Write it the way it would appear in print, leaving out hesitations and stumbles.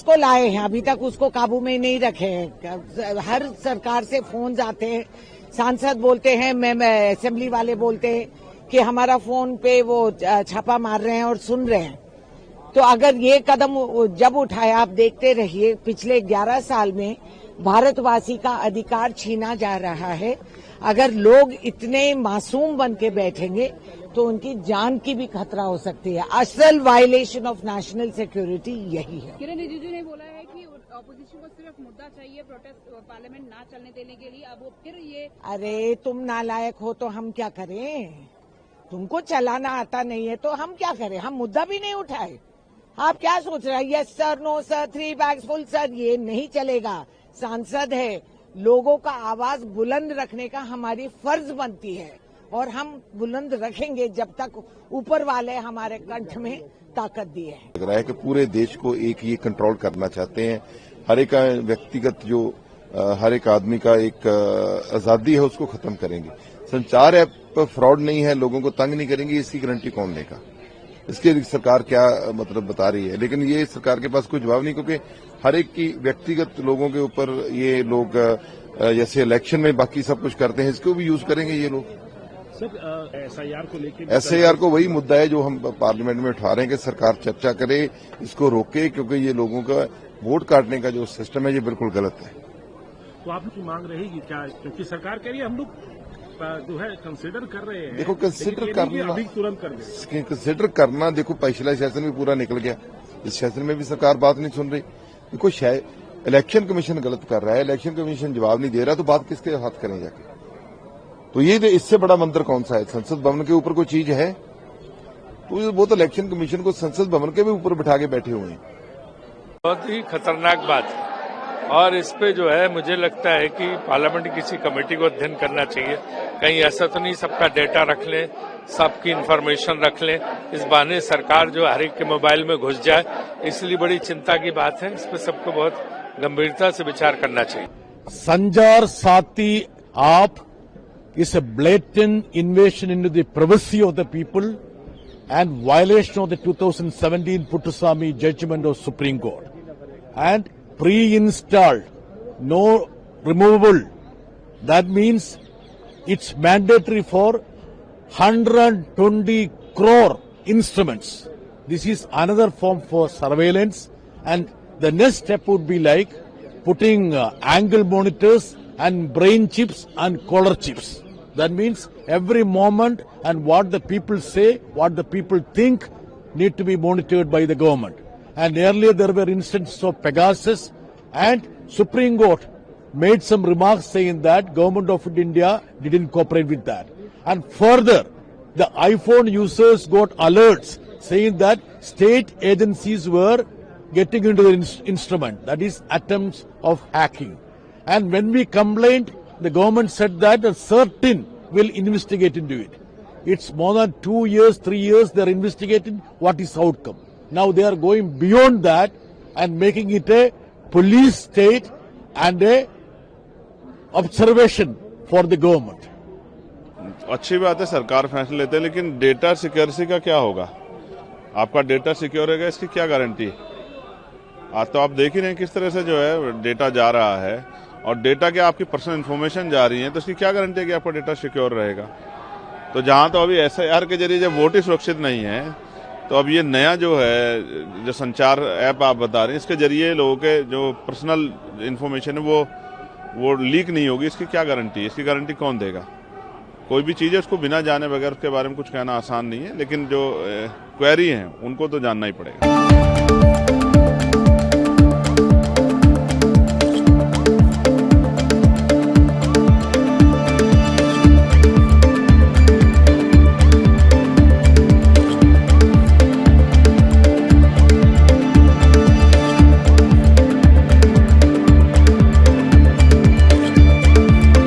उसको लाए हैं, अभी तक उसको काबू में नहीं रखे हैं। हर सरकार से फोन आते हैं, सांसद बोलते हैं, मैं असेंबली वाले बोलते हैं कि हमारा फोन पे वो छापा मार रहे हैं और सुन रहे हैं। तो अगर ये कदम जब उठाया, आप देखते रहिए, पिछले 11 साल में भारतवासी का अधिकार छीना जा रहा है। अगर लोग इतने मासूम बन के बैठेंगे तो उनकी जान की भी खतरा हो सकती है। असल वायलेशन ऑफ नेशनल सिक्योरिटी यही है। किरण रिजिजू ने बोला है कि ऑपोजिशन को सिर्फ मुद्दा चाहिए प्रोटेस्ट पार्लियामेंट ना चलने देने के लिए। अब वो फिर ये, अरे तुम नालायक हो तो हम क्या करें? तुमको चलाना आता नहीं है तो हम क्या करें? हम मुद्दा भी नहीं उठाए। आप क्या सोच रहे हैं? Yes sir, no sir, 3 bags full sir, ये नहीं चलेगा। सांसद है, लोगों का आवाज बुलंद रखने का हमारी फर्ज बनती है और हम बुलंद रखेंगे जब तक ऊपर वाले हमारे कंठ में ताकत दी है। लग रहा है कि पूरे देश को एक ये कंट्रोल करना चाहते हैं। हर एक व्यक्तिगत जो हर एक आदमी का एक आजादी है उसको खत्म करेंगे। संचार ऐप फ्रॉड नहीं है, लोगों को तंग नहीं करेंगे, इसकी गारंटी कौन लेगा? इसके सरकार क्या मतलब बता रही है, लेकिन ये सरकार के पास कोई जवाब नहीं, क्योंकि हर एक की व्यक्तिगत लोगों के ऊपर ये लोग जैसे इलेक्शन में बाकी सब कुछ करते हैं, इसको भी यूज करेंगे ये लोग। सर एसआईआर को लेकर, एसआईआर को वही मुद्दा है जो हम पार्लियामेंट में उठा रहे हैं कि सरकार चर्चा करे, इसको रोके, क्योंकि ये लोगों का वोट काटने का जो सिस्टम है ये बिल्कुल गलत है। तो आपकी मांग रहेगी क्या? क्योंकि सरकार कह रही है हम लोग जो है कंसिडर कर रहे हैं। देखो कंसिडर करना, अभी तुरंत कर दे। कंसिडर करना, देखो पिछला सेशन भी पूरा निकल गया, इस सेशन में भी सरकार बात नहीं सुन रही। देखो शायद इलेक्शन कमीशन गलत कर रहा है, इलेक्शन कमीशन जवाब नहीं दे रहा, तो बात किसके हाथ करें जाके? तो ये इससे बड़ा मंदिर कौन सा है? संसद भवन के ऊपर कोई चीज है? तो वो तो इलेक्शन कमीशन को संसद भवन के भी ऊपर बिठा के बैठे हुए हैं। बहुत ही खतरनाक बात है और इस पे जो है मुझे लगता है कि पार्लियामेंट की किसी कमेटी को अध्ययन करना चाहिए। कहीं ऐसा तो नहीं सबका डेटा रख लें, सबकी इन्फॉर्मेशन रख लें, इस बहाने सरकार जो हर एक के मोबाइल में घुस जाए, इसलिए बड़ी चिंता की बात है। इस पर सबको बहुत गंभीरता से विचार करना चाहिए। संचार साथी आप is a blatant invasion into the privacy of the people and violation of the 2017 Puttaswamy judgment of Supreme Court. And pre-installed, no removable. That means it's mandatory for 120 crore instruments. This is another form for surveillance, and the next step would be like putting angle monitors and brain chips and collar chips. That means every moment and what the people say, what the people think need to be monitored by the government. And earlier there were instances of Pegasus, and Supreme Court made some remarks saying that Government of India didn't cooperate with that. And further, the iPhone users got alerts saying that state agencies were getting into the instrument, that is attempts of hacking. And when we complained, the government said that a certain will investigate into it. It's more than 2 years, 3 years they are investigating what is outcome. Now they are going beyond that and making it a police state and a observation for the government. अच्छी बात है सरकार फैसले लेते हैं, लेकिन data security का क्या होगा? आपका डेटा सिक्योर रहेगा, इसकी क्या गारंटी? आज तो आप देख ही रहे हैं किस तरह से जो है डेटा जा रहा है, और डेटा क्या आपकी पर्सनल इन्फॉर्मेशन जा रही है, तो इसकी क्या गारंटी है कि आपका डेटा सिक्योर रहेगा? तो जहां तो अभी एसआईआर के जरिए जब वोट ही सुरक्षित नहीं है, तो अब ये नया जो है जो संचार ऐप आप बता रहे हैं, इसके जरिए लोगों के जो पर्सनल इन्फॉर्मेशन है वो लीक नहीं होगी, इसकी क्या गारंटी है? इसकी गारंटी कौन देगा? कोई भी चीज़ है उसको बिना जाने बगैर उसके बारे में कुछ कहना आसान नहीं है, लेकिन जो क्वेरी हैं उनको तो जानना ही पड़ेगा।